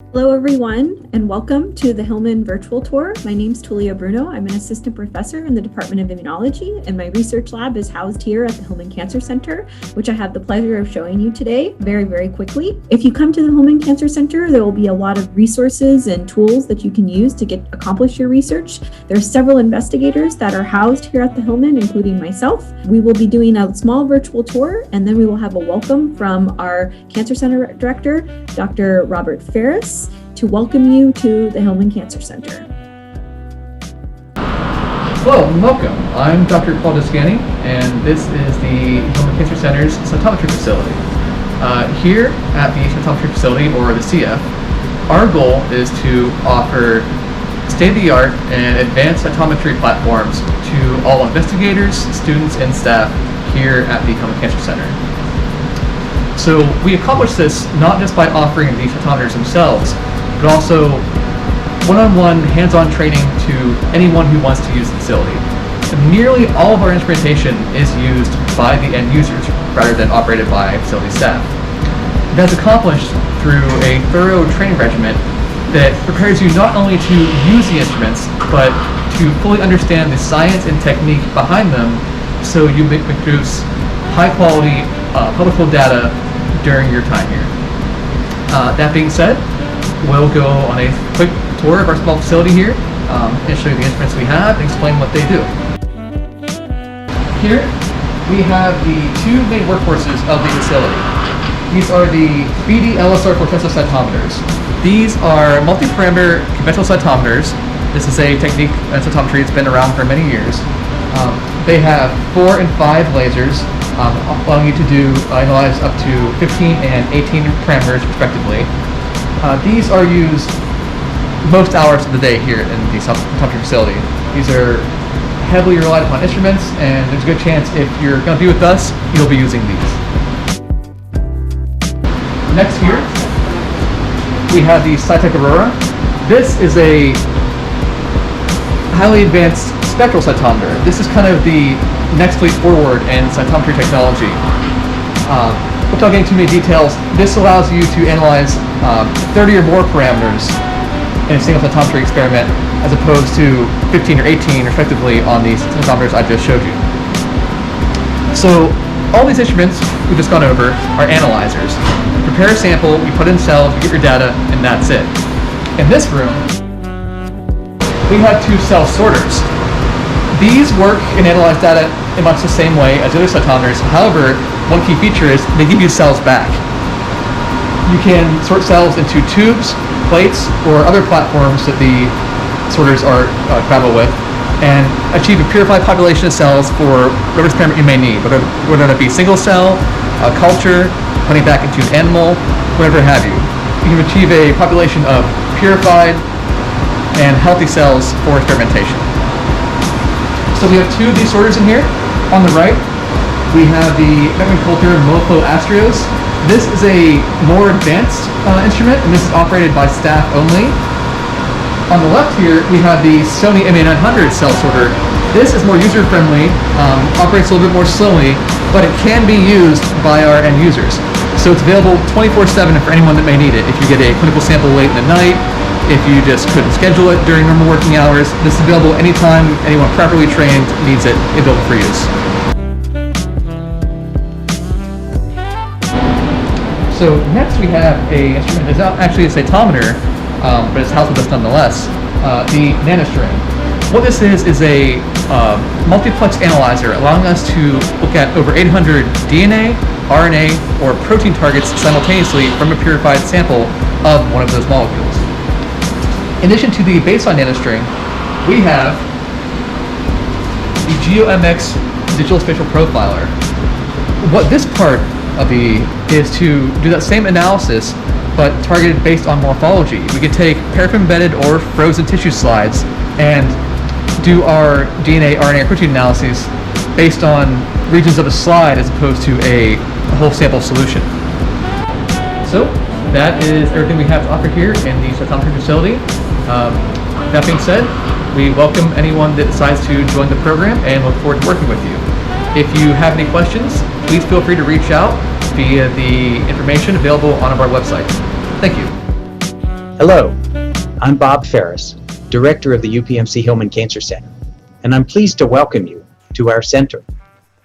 Hello, everyone, and welcome to the Hillman virtual tour. My name is Tulia Bruno. I'm an assistant professor in the Department of Immunology, and my research lab is housed here at the Hillman Cancer Center, which I have the pleasure of showing you today very quickly. If you come to the Hillman Cancer Center, there will be a lot of resources and tools that you can use to accomplish your research. There are several investigators that are housed here at the Hillman, including myself. We will be doing a small virtual tour, and then we will have a welcome from our Cancer Center Director, Dr. Robert Ferris, to welcome you to the Hillman Cancer Center. Hello and welcome. I'm Dr. Paul Descani, and this is the Hillman Cancer Center's cytometry facility. Here at the cytometry facility, or the CF, our goal is to offer state-of-the-art and advanced cytometry platforms to all investigators, students, and staff here at the Hillman Cancer Center. So we accomplish this not just by offering these cytometers themselves, but also one-on-one hands-on training to anyone who wants to use the facility. And nearly all of our instrumentation is used by the end users rather than operated by facility staff. That's accomplished through a thorough training regimen that prepares you not only to use the instruments, but to fully understand the science and technique behind them so you produce high-quality publishable data during your time here. That being said, we'll go on a quick tour of our small facility here and show you the instruments we have and explain what they do. Here we have the two main workhorses of the facility. These are the BD LSR Fortessa cytometers. These are multi-parameter conventional cytometers. This is a technique in cytometry that's been around for many years. They have 4 and 5 lasers, allowing you to analyze up to 15 and 18 parameters respectively. These are used most hours of the day here in the cytometry facility. These are heavily relied upon instruments, and there's a good chance if you're going to be with us, you'll be using these. Next here, we have the Cytec Aurora. This is a highly advanced spectral cytometer. This is kind of the next leap forward in cytometry technology. Without getting too many details, this allows you to analyze 30 or more parameters in a single cytometry experiment, as opposed to 15 or 18 respectively on these cytometers I just showed you. So all these instruments we've just gone over are analyzers. You prepare a sample, you put in cells, you get your data, and that's it. In this room, we have 2 cell sorters. These work and analyze data in much the same way as other cytometers. However, one key feature is they give you cells back. You can sort cells into tubes, plates, or other platforms that the sorters are compatible with, and achieve a purified population of cells for whatever experiment you may need, whether that be single cell, a culture, putting it back into an animal, whatever have you. You can achieve a population of purified and healthy cells for experimentation. So we have 2 of these sorters in here. On the right, we have the Memory Culture Mofo Astrios. This is a more advanced instrument, and this is operated by staff only. On the left here, we have the Sony MA900 cell sorter. This is more user-friendly, operates a little bit more slowly, but it can be used by our end users. So it's available 24/7 for anyone that may need it. If you get a clinical sample late in the night, if you just couldn't schedule it during normal working hours, this is available anytime anyone properly trained needs it, available for use. So next we have a instrument. It's not actually a cytometer, but it's housed with us nonetheless. The NanoString. What this is a multiplex analyzer, allowing us to look at over 800 DNA, RNA, or protein targets simultaneously from a purified sample of one of those molecules. In addition to the baseline NanoString, we have the GeoMX Digital Spatial Profiler. What this part of is to do that same analysis, but targeted based on morphology. We could take paraffin-embedded or frozen tissue slides and do our DNA, RNA, protein analyses based on regions of a slide as opposed to a whole sample solution. So that is everything we have to offer here in the cytometry facility. That being said, we welcome anyone that decides to join the program and look forward to working with you. If you have any questions, please feel free to reach out via the information available on our website. Thank you. Hello, I'm Bob Ferris, Director of the UPMC Hillman Cancer Center, and I'm pleased to welcome you to our center.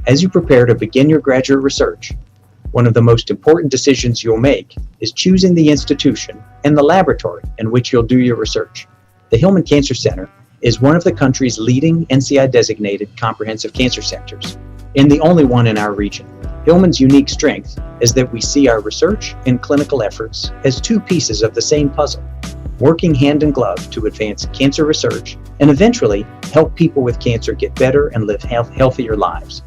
As you prepare to begin your graduate research, one of the most important decisions you'll make is choosing the institution and the laboratory in which you'll do your research. The Hillman Cancer Center is one of the country's leading NCI-designated comprehensive cancer centers, and the only one in our region. Hillman's unique strength is that we see our research and clinical efforts as two pieces of the same puzzle, working hand in glove to advance cancer research and eventually help people with cancer get better and live healthier lives.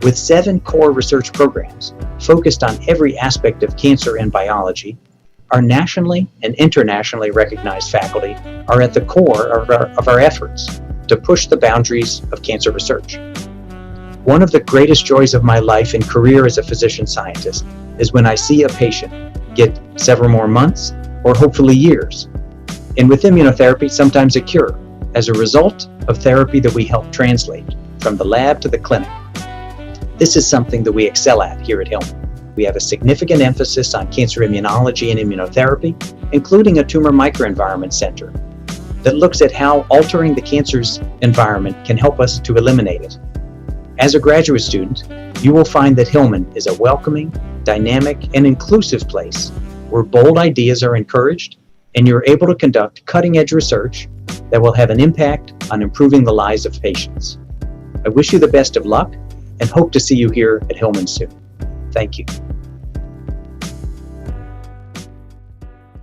With 7 core research programs focused on every aspect of cancer and biology, our nationally and internationally recognized faculty are at the core of our efforts to push the boundaries of cancer research. One of the greatest joys of my life and career as a physician scientist is when I see a patient get several more months or hopefully years, and with immunotherapy, sometimes a cure, as a result of therapy that we help translate from the lab to the clinic. This is something that we excel at here at Hillman. We have a significant emphasis on cancer immunology and immunotherapy, including a tumor microenvironment center that looks at how altering the cancer's environment can help us to eliminate it. As a graduate student, you will find that Hillman is a welcoming, dynamic, and inclusive place where bold ideas are encouraged and you're able to conduct cutting-edge research that will have an impact on improving the lives of patients. I wish you the best of luck and hope to see you here at Hillman soon. Thank you.